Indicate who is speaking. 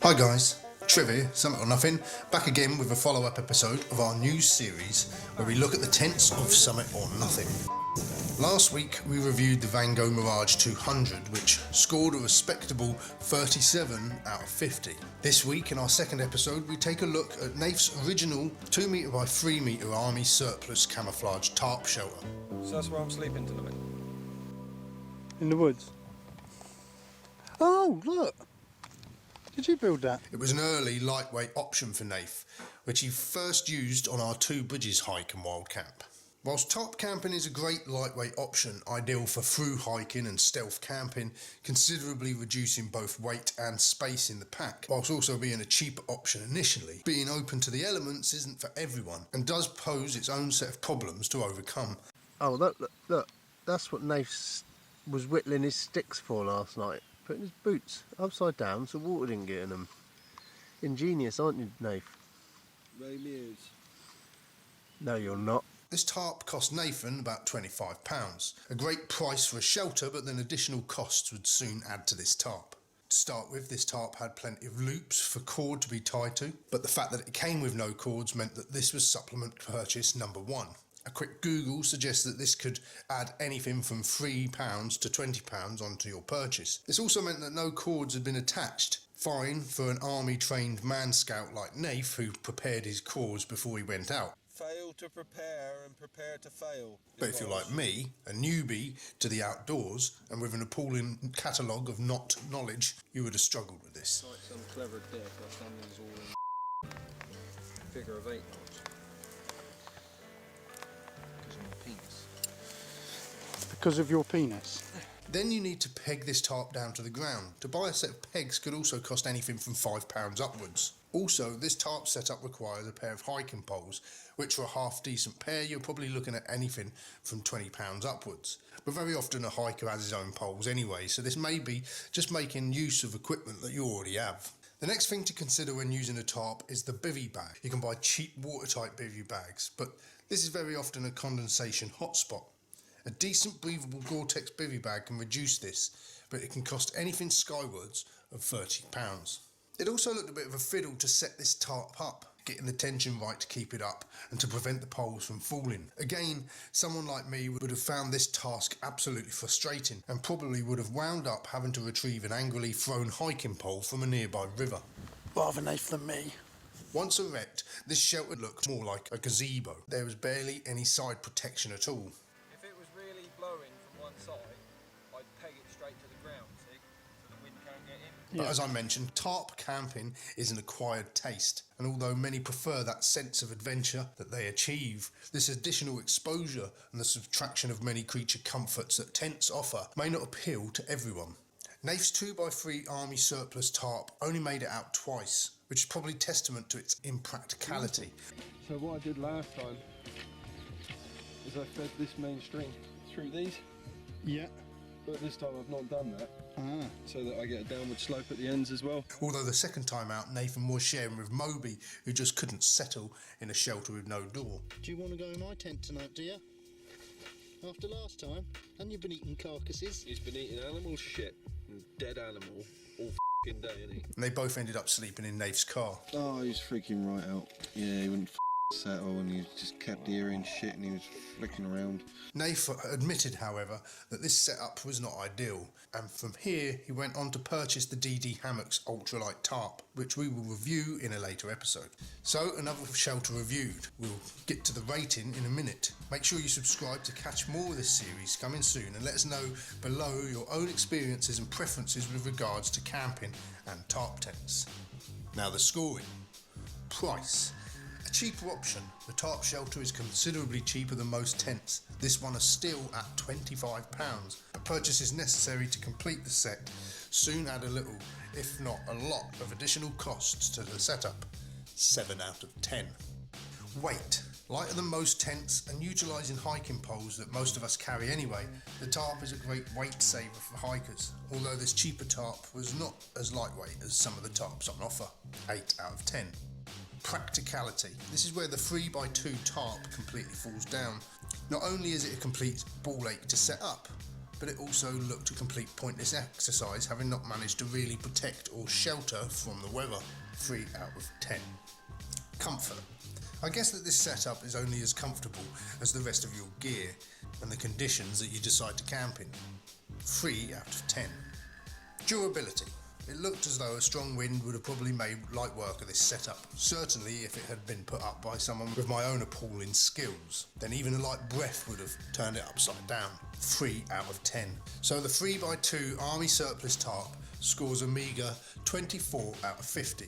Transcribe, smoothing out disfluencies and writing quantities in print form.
Speaker 1: Hi guys, Trev here, Summit or Nothing, back again with a follow-up episode of our new series where we look at the tents of Summit or Nothing. Last week we reviewed the Van Gogh Mirage 200, which scored a respectable 37 out of 50. This week in our second episode we take a look at Nath's original 2 metre by 3 metre army surplus camouflage tarp shelter.
Speaker 2: So that's where I'm sleeping tonight.
Speaker 3: In the woods. Oh, look! Did you build that?
Speaker 1: It was an early lightweight option for Nath, which he first used on our Two Bridges hike and wild camp. Whilst tarp camping is a great lightweight option, ideal for through hiking and stealth camping, considerably reducing both weight and space in the pack, whilst also being a cheaper option initially, being open to the elements isn't for everyone and does pose its own set of problems to overcome.
Speaker 4: Oh, look, that's what Nath was whittling his sticks for last night. Putting his boots upside down so water didn't get in them. Ingenious, aren't you, Nath?
Speaker 2: Ray Mears.
Speaker 4: No, you're not.
Speaker 1: This tarp cost Nathan about £25. A great price for a shelter, but then additional costs would soon add to this tarp. To start with, this tarp had plenty of loops for cord to be tied to, but the fact that it came with no cords meant that this was supplement purchase number one. A quick Google suggests that this could add anything from £3 to £20 onto your purchase. This also meant that no cords had been attached. Fine for an army trained man scout like Nath, who prepared his cords before he went out.
Speaker 2: Fail to prepare and prepare to fail.
Speaker 1: But if you're like me, a newbie to the outdoors, and with an appalling catalogue of not knowledge, you would have struggled with this.
Speaker 2: Like some clever dick, I've done these all in figure of 8 knots. Because of my penis.
Speaker 3: Because of your penis.
Speaker 1: Then you need to peg this tarp down to the ground. To buy a set of pegs could also cost anything from £5 upwards. Also, this tarp setup requires a pair of hiking poles, which for a half decent pair you're probably looking at anything from £20 upwards. But very often a hiker has his own poles anyway, so this may be just making use of equipment that you already have. The next thing to consider when using a tarp is the bivvy bag. You can buy cheap watertight bivvy bags, but this is very often a condensation hotspot. A decent breathable Gore-Tex bivvy bag can reduce this, but it can cost anything skywards of £30. It also looked a bit of a fiddle to set this tarp up, getting the tension right to keep it up and to prevent the poles from falling. Again, someone like me would have found this task absolutely frustrating and probably would have wound up having to retrieve an angrily thrown hiking pole from a nearby river.
Speaker 3: Rather Nath than me.
Speaker 1: Once erect, this shelter looked more like a gazebo. There was barely any side protection at all.
Speaker 2: If it was really blowing from one side, I'd peg it straight to the ground, see? So the wind can't get in.
Speaker 1: But as I mentioned, tarp camping is an acquired taste, and although many prefer that sense of adventure that they achieve, this additional exposure and the subtraction of many creature comforts that tents offer may not appeal to everyone. Nath's 2x3 army surplus tarp only made it out twice, which is probably testament to its impracticality.
Speaker 2: So what I did last time is I fed this main string through these,
Speaker 3: Yeah.
Speaker 2: but this time I've not done that,
Speaker 3: Ah.
Speaker 2: so that I get a downward slope at the ends as well.
Speaker 1: Although the second time out, Nathan was sharing with Moby, who just couldn't settle in a shelter with no door.
Speaker 5: Do you want to go in my tent tonight, do you? After last time, and you've been eating carcasses.
Speaker 2: He's been eating animal shit, and dead animal, all f***ing day, isn't he?
Speaker 1: And they both ended up sleeping in Nath's car.
Speaker 6: Oh, he was freaking right out. Yeah, he wouldn't settle and he just kept hearing shit and he was flicking around.
Speaker 1: Nath admitted, however, that this setup was not ideal, and from here he went on to purchase the DD Hammock's ultralight tarp, which we will review in a later episode. So, another shelter reviewed. We'll get to the rating in a minute. Make sure you subscribe to catch more of this series coming soon, and let us know below your own experiences and preferences with regards to camping and tarp tents. Now the scoring. Price. A cheaper option. The tarp shelter is considerably cheaper than most tents. This one is still at £25, but purchases necessary to complete the set soon add a little, if not a lot, of additional costs to the setup. 7 out of 10. Weight. Lighter than most tents and utilising hiking poles that most of us carry anyway, the tarp is a great weight saver for hikers, although this cheaper tarp was not as lightweight as some of the tarps on offer. 8 out of 10. Practicality. This is where the 3x2 tarp completely falls down. Not only is it a complete ball ache to set up, but it also looked a complete pointless exercise, having not managed to really protect or shelter from the weather. 3 out of 10. Comfort. I guess that this setup is only as comfortable as the rest of your gear and the conditions that you decide to camp in. 3 out of 10. Durability. It looked as though a strong wind would have probably made light work of this setup. Certainly if it had been put up by someone with my own appalling skills, then even a light breath would have turned it upside down. 3 out of 10. So the 3x2 Army Surplus Tarp scores a meagre 24 out of 50.